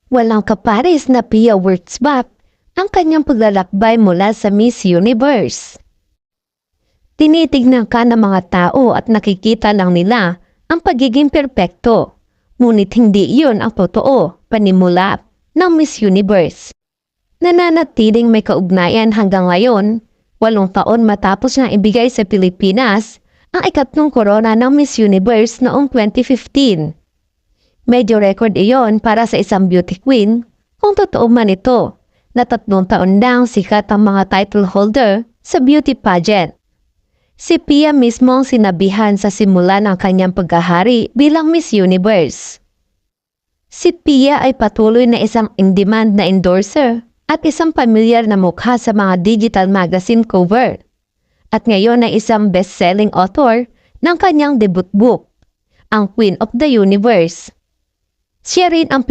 Walang kapares na Pia Wurtzbach ang kanyang paglalakbay mula sa Miss Universe. Tinitignan ka ng mga tao at nakikita lang nila ang pagiging perpekto. Ngunit hindi iyon ang totoo panimula ng Miss Universe. Nananatiling may kaugnayan hanggang ngayon, 8 taon matapos niyang ibigay sa Pilipinas ang ikatlong korona ng Miss Universe noong 2015. Medyo record iyon para sa isang beauty queen kung totoo man ito na 3 taon lang sikat ang mga title holder sa beauty pageant. Si Pia mismo ang sinabihan sa simula ng kanyang paghahari bilang Miss Universe. Si Pia ay patuloy na isang in-demand na endorser at isang pamilyar na mukha sa mga digital magazine cover. At ngayon ay isang best-selling author ng kanyang debut book, ang Queen of the Universe. Siya rin ang